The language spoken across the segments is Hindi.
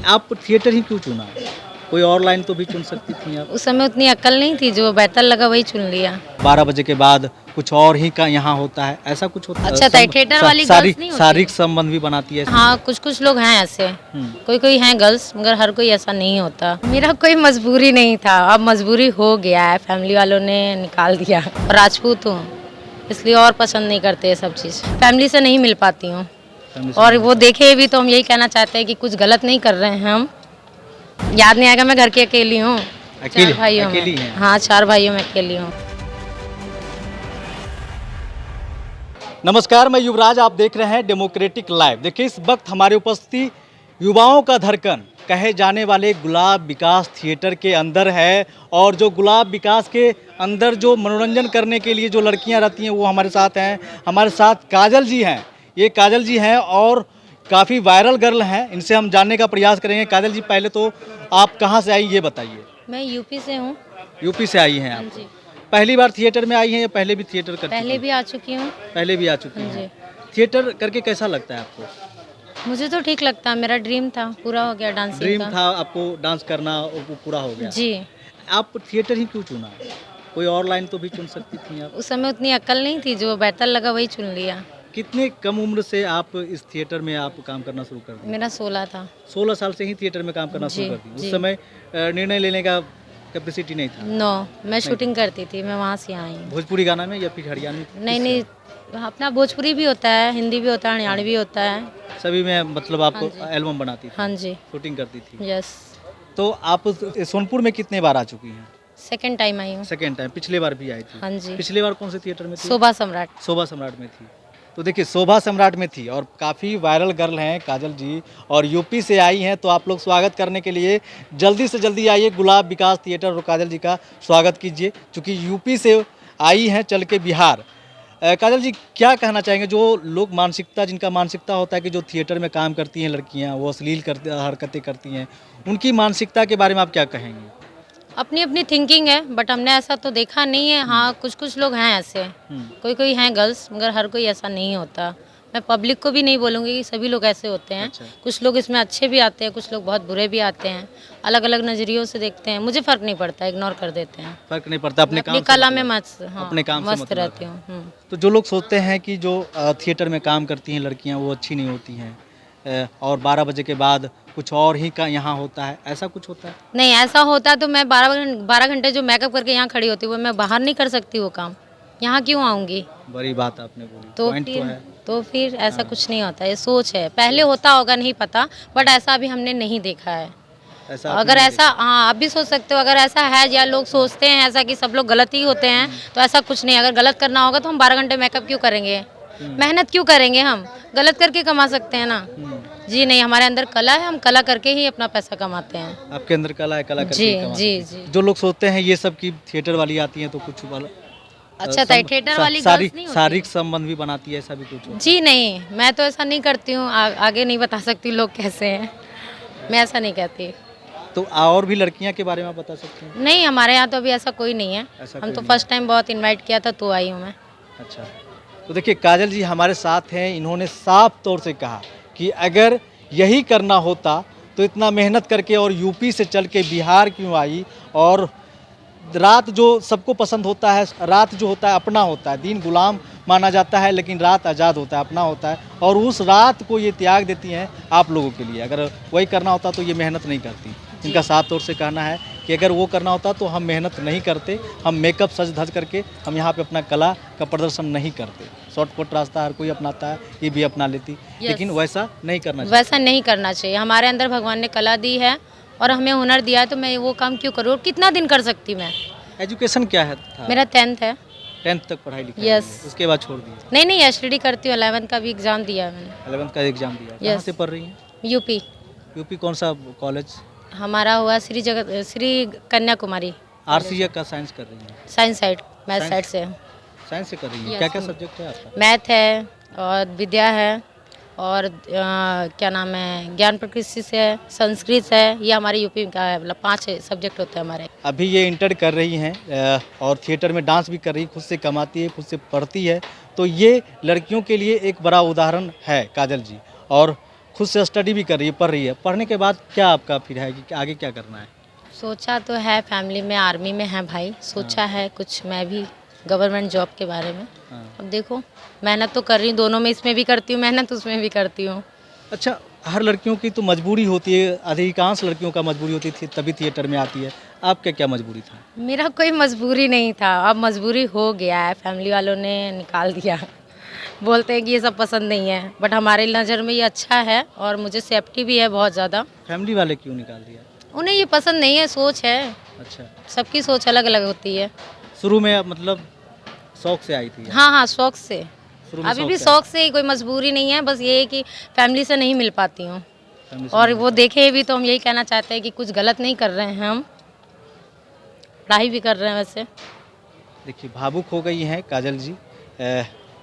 आप थिएटर ही क्यों चुना? कोई और लाइन तो भी चुन सकती थी आप। उस समय उतनी अक्ल नहीं थी, जो बेहतर लगा वही चुन लिया। 12 बजे के बाद कुछ और ही का यहाँ होता है, ऐसा कुछ होता है? अच्छा, थिएटर वाली गर्ल्स नहीं होती? शारीरिक संबंध भी बनाती है। हाँ, कुछ कुछ लोग हैं ऐसे, कोई कोई हैं गर्ल्स, मगर हर कोई ऐसा नहीं होता। मेरा कोई मजबूरी नहीं था, अब मजबूरी हो गया है, फैमिली वालों ने निकाल दिया। राजपूत हूँ, इसलिए और पसंद नहीं करते ये सब चीज़, फैमिली से नहीं मिल पाती हूँ। और वो देखे भी तो हम यही कहना चाहते हैं कि कुछ गलत नहीं कर रहे हैं हम। याद नहीं आएगा, मैं घर की अकेली हूँ, चार भाइयों में। हाँ, 4 भाइयों में अकेली हूँ। नमस्कार, मैं युवराज, आप देख रहे हैं डेमोक्रेटिक लाइव। देखिए, इस वक्त हमारे उपस्थिति युवाओं का धड़कन कहे जाने वाले गुलाब विकास थिएटर के अंदर है। और जो गुलाब विकास के अंदर जो मनोरंजन करने के लिए जो लड़कियां रहती हैं वो हमारे साथ हैं। हमारे साथ काजल जी हैं, ये काजल जी हैं और काफ़ी वायरल गर्ल हैं। इनसे हम जानने का प्रयास करेंगे। काजल जी, पहले तो आप कहाँ से आई ये बताइए। मैं यूपी से हूँ। यूपी से आई हैं आप? जी। पहली बार थिएटर में आई हैं या पहले भी थिएटर करती पहले थी? भी आ चुकी हूँ। पहले भी आ चुकी जी। हैं। थिएटर करके कैसा लगता है आपको? मुझे तो ठीक लगता है, मेरा ड्रीम था, पूरा हो गया डांसिंग ड्रीम का। था आपको डांस करना और वो पूरा हो गया। जी। आप थिएटर ही क्यों चुना? कोई और लाइन तो भी चुन सकती थी आप। उस समय उतनी अक्ल नहीं थी, जो बेहतर लगा वही चुन लिया। कितने कम उम्र से आप इस थिएटर में आप काम करना शुरू कर दिए? मेरा 16 था। 16 साल से ही थिएटर में काम करना शुरू जी, कर दिए। उस जी। समय निर्णय लेने का कैपेसिटी नहीं था? नो, मैं शूटिंग करती थी, मैं वहाँ से आई हूँ। भोजपुरी गाना में या फिर हरियाणवी? नहीं नहीं, अपना भोजपुरी भी होता है, हिंदी भी होता है, हरियाणवी भी होता है। सभी में मतलब आप हाँ जी। एल्बम बनाती थी? हाँ जी। शूटिंग करती थी? यस। तो आप सोनपुर में कितने बार आ चुकी हैं? सेकंड टाइम आई हूँ। सेकेंड टाइम, पिछले बार भी आई थी? हाँ जी। पिछले बार कौन से थिएटर में थी? शोभा सम्राट। शोभा सम्राट में थी। तो देखिए, शोभा सम्राट में थी और काफ़ी वायरल गर्ल हैं काजल जी और यूपी से आई हैं। तो आप लोग स्वागत करने के लिए जल्दी से जल्दी आइए, गुलाब विकास थिएटर और काजल जी का स्वागत कीजिए, क्योंकि यूपी से आई हैं चल के बिहार। काजल जी, क्या कहना चाहेंगे? जो लोग जिनका मानसिकता होता है कि जो थिएटर में काम करती हैं लड़कियां वो अश्लील हरकतें करती हैं, उनकी मानसिकता के बारे में आप क्या कहेंगे? अपनी अपनी थिंकिंग है, बट हमने ऐसा तो देखा नहीं है। हाँ, कुछ कुछ लोग हैं ऐसे, कोई कोई हैं गर्ल्स, मगर हर कोई ऐसा नहीं होता। मैं पब्लिक को भी नहीं बोलूँगी कि सभी लोग ऐसे होते हैं। अच्छा। कुछ लोग इसमें अच्छे भी आते हैं, कुछ लोग बहुत बुरे भी आते हैं, अलग अलग नज़रियों से देखते हैं। मुझे फ़र्क नहीं पड़ता, इग्नोर कर देते हैं। फर्क नहीं पड़ता, अपने अपनी काम से कला में मतलब- हाँ, अपने काम से मस्त मतलब रहती है। हूँ। तो जो लोग सोचते हैं कि जो थिएटर में काम करती हैं लड़कियां वो अच्छी नहीं होती हैं, और 12 बजे के बाद कुछ और ही का यहाँ होता है, ऐसा कुछ होता है? नहीं, ऐसा होता तो मैं 12 घंटे जो मेकअप करके यहाँ खड़ी होती वो मैं बाहर नहीं कर सकती वो काम, यहाँ क्यों आऊँगी? बड़ी बात आपने बोली, तो पॉइंट फिर तो है। तो फिर ऐसा कुछ नहीं होता, ये सोच है। पहले होता होगा, नहीं पता, बट ऐसा अभी हमने नहीं देखा है। ऐसा आपने अगर नहीं ऐसा, हाँ, आप भी सोच सकते हो, अगर ऐसा है या लोग सोचते हैं ऐसा कि सब लोग गलत ही होते हैं, तो ऐसा कुछ नहीं। अगर गलत करना होगा तो हम 12 घंटे मेकअप क्यों करेंगे, मेहनत क्यों करेंगे? हम गलत करके कमा सकते हैं ना। जी नहीं, हमारे अंदर कला है, हम कला करके ही अपना पैसा कमाते हैं। आपके अंदर कला है, कला करके जी ही कमा जी सकते हैं। जी। जो लोग सोचते हैं ये सब की थिएटर वाली आती हैं तो कुछ अच्छा, थिएटर वाली गर्ल्स नहीं होती? शारीरिक संबंध भी बनाती है, ऐसा भी कुछ होता जी नहीं, मैं तो ऐसा नहीं करती हूँ। आगे नहीं बता सकती लोग कैसे हैं, मैं ऐसा नहीं कहती। है? तो और भी लड़कियां के बारे में आप बता सकते हैं? नहीं, हमारे यहाँ तो अभी ऐसा कोई नहीं है। ऐसा हम कोई तो नहीं फर्स्ट टाइम बहुत इनवाइट किया था तो आई हूँ मैं। अच्छा, तो देखिए काजल जी हमारे साथ हैं। इन्होंने साफ तौर से कहा कि अगर यही करना होता तो इतना मेहनत करके और यूपी से चल के बिहार क्यों आई। और रात जो सबको पसंद होता है, रात जो होता है अपना होता है, दिन गुलाम माना जाता है लेकिन रात आज़ाद होता है, अपना होता है। और उस रात को ये त्याग देती हैं आप लोगों के लिए। अगर वही करना होता तो ये मेहनत नहीं करती। इनका साफ तौर से कहना है कि अगर वो करना होता तो हम मेहनत नहीं करते, हम मेकअप सज धज करके हम यहाँ पे अपना कला का प्रदर्शन नहीं करते। शॉर्टकट रास्ता हर कोई अपनाता है, ये भी अपना लेती, लेकिन वैसा नहीं करना चाहिए। वैसा नहीं करना चाहिए। हमारे अंदर भगवान ने कला दी है और हमें हुनर दिया है, तो मैं वो काम क्यों करूँ? कितना दिन कर सकती मैं? एजुकेशन क्या है था? मेरा 10th है। 10th तक पढ़ाई लिखाई Yes. हुई है, उसके बाद छोड़ दिया? नहीं नहीं, स्टडी करती हूँ, 11th का भी एग्ज़ाम दिया है मैंने। 11th का एग्जाम दिया? कहाँ Yes. से पढ़ रही हैं? यूपी। यूपी कौन सा कॉलेज? हमारा हुआ श्री कन्याकुमारी। आरसी या का साइंस कर रही हैं? Science side, math Science? Side से। साइंस से कर रही हैं? Yes. क्या क्या सब्जेक्ट है आपका? मैथ है और विद्या है और क्या नाम है, ज्ञान प्रकृति से है, संस्कृत है। ये हमारे यूपी का है, मतलब 5 सब्जेक्ट होते हैं हमारे। अभी ये इंटर कर रही हैं और थिएटर में डांस भी कर रही है, खुद से कमाती है, खुद से पढ़ती है। तो ये लड़कियों के लिए एक बड़ा उदाहरण है काजल जी। और खुद से स्टडी भी कर रही है, पढ़ रही है। पढ़ने के बाद क्या आपका फिर है कि आगे क्या करना है? सोचा तो है, फैमिली में आर्मी में है भाई, सोचा है कुछ मैं भी गवर्नमेंट जॉब के बारे में। हाँ। अब देखो, मेहनत तो कर रही हूँ, दोनों में, इसमें भी करती हूँ मेहनत, उसमें भी करती हूँ। अच्छा, हर लड़कियों की तो मजबूरी होती है, अधिकांश लड़कियों का मजबूरी होती थी तभी थिएटर में आती है। आपका क्या मजबूरी था? मेरा कोई मजबूरी नहीं था, अब मजबूरी हो गया है, फैमिली वालों ने निकाल दिया। बोलते हैं कि ये सब पसंद नहीं है, बट हमारे नज़र में ये अच्छा है और मुझे सेफ्टी भी है बहुत ज़्यादा। फैमिली वाले क्यों निकाल दिया? उन्हें ये पसंद नहीं है, सोच है, अच्छा, सबकी सोच अलग अलग होती है। शुरू में आप मतलब शौक से आई थी? हाँ हाँ, शौक से, शुरू में अभी भी से शौक से ही, कोई मजबूरी नहीं है, बस ये है कि फैमिली से नहीं मिल पाती हूँ। फैमिली से और नहीं वो देखे भी तो हम यही कहना चाहते हैं कि कुछ गलत नहीं कर रहे हैं, हम पढ़ाई भी कर रहे हैं वैसे। देखिए, भावुक हो गई हैं काजल जी।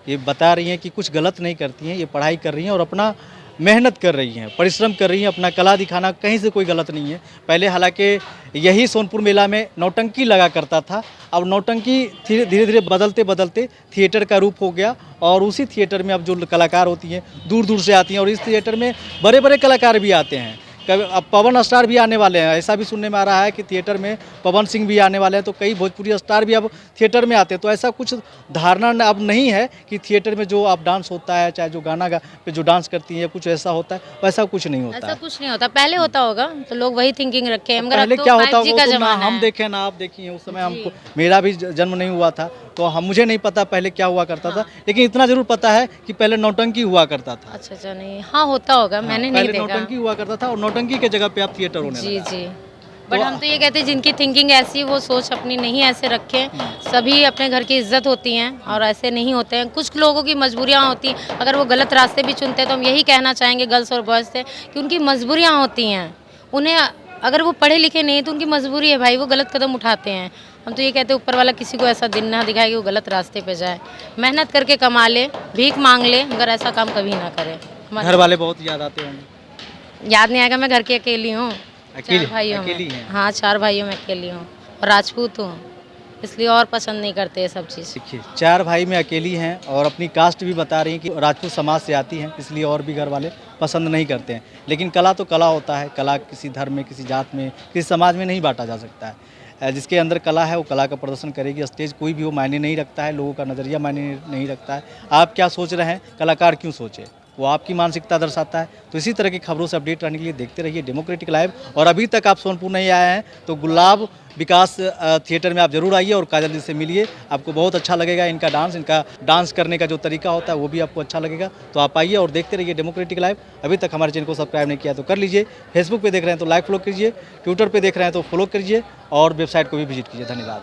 ये बता रही हैं कि कुछ गलत नहीं करती हैं, ये पढ़ाई कर रही हैं और अपना मेहनत कर रही हैं, परिश्रम कर रही हैं, अपना कला दिखाना कहीं से कोई गलत नहीं है। पहले हालांकि यही सोनपुर मेला में नौटंकी लगा करता था, अब नौटंकी धीरे धीरे बदलते बदलते थिएटर का रूप हो गया और उसी थिएटर में अब जो कलाकार होती हैं दूर दूर से आती हैं और इस थिएटर में बड़े बड़े कलाकार भी आते हैं। कभी अब पवन स्टार भी आने वाले हैं, ऐसा भी सुनने में आ रहा है कि थिएटर में पवन सिंह भी आने वाले हैं, तो कई भोजपुरी स्टार भी अब थिएटर में आते हैं। तो ऐसा कुछ धारणा अब नहीं है कि थिएटर में जो आप डांस होता है, चाहे जो गाना पे जो डांस करती हैं कुछ ऐसा होता है, वैसा कुछ नहीं होता ऐसा है। कुछ नहीं होता, पहले होता होगा तो लोग वही थिंकिंग रखे हैं, मगर पहले अब तो क्या होता 5G वो का तो ना जमाना हम है। देखे ना आप देखी हैं, उस समय हमको, मेरा भी जन्म नहीं हुआ था तो हम, मुझे नहीं पता पहले क्या हुआ करता था, लेकिन इतना जरूर पता है कि पहले नौटंकी हुआ करता था। अच्छा अच्छा, नहीं, हाँ होता होगा, मैंने नहीं पहले देखा। नौटंकी हुआ करता था और नौटंकी के जगह पे आप थिएटर होने जी लगा। जी, बट हम तो ये कहते हैं जिनकी थिंकिंग ऐसी है, वो सोच अपनी नहीं ऐसे रखें। सभी अपने घर की इज्जत होती हैं और ऐसे नहीं होते हैं। कुछ लोगों की मजबूरियाँ होती हैं, अगर वो गलत रास्ते भी चुनते हैं तो हम यही कहना चाहेंगे गर्ल्स और बॉयज़ से कि उनकी मजबूरियाँ होती हैं। उन्हें, अगर वो पढ़े लिखे नहीं तो उनकी मजबूरी है भाई, वो गलत कदम उठाते हैं। हम तो ये कहते हैं ऊपर वाला किसी को ऐसा दिन ना दिखाए कि वो गलत रास्ते पे जाए, मेहनत करके कमा ले, भीख मांग ले, मगर ऐसा काम कभी ना करे। घर वाले बहुत याद आते होंगे? याद नहीं आएगा, मैं घर की अकेली हूँ, अकेली? 4 भाइयों अकेली में। हैं? हाँ, 4 भाइयों में अकेली हूँ और राजपूत हूँ, इसलिए और पसंद नहीं करते ये सब चीज़। देखिए, 4 भाई में अकेली हैं और अपनी कास्ट भी बता रही हैं कि राजपूत समाज से आती हैं, इसलिए और भी घर वाले पसंद नहीं करते हैं। लेकिन कला तो कला होता है, कला किसी धर्म में, किसी जात में, किसी समाज में नहीं बांटा जा सकता है। जिसके अंदर कला है वो कला का प्रदर्शन करेगी। स्टेज कोई भी हो मायने नहीं रखता है, लोगों का नज़रिया मायने नहीं रखता है। आप क्या सोच रहे हैं, कलाकार क्यों सोचे, वो आपकी मानसिकता दर्शाता है। तो इसी तरह की खबरों से अपडेट रहने के लिए देखते रहिए डेमोक्रेटिक लाइव। और अभी तक आप सोनपुर नहीं आए हैं तो गुलाब विकास थिएटर में आप जरूर आइए और काजल जी से मिलिए, आपको बहुत अच्छा लगेगा। इनका डांस करने का जो तरीका होता है वो भी आपको अच्छा लगेगा। तो आप आइए और देखते रहिए डेमोक्रेटिक लाइव। अभी तक हमारे चैनल को सब्सक्राइब नहीं किया तो कर लीजिए, फेसबुक पे देख रहे हैं तो लाइक फॉलो कीजिए, ट्विटर पे देख रहे हैं तो फॉलो कीजिए और वेबसाइट को भी विजिट कीजिए। धन्यवाद।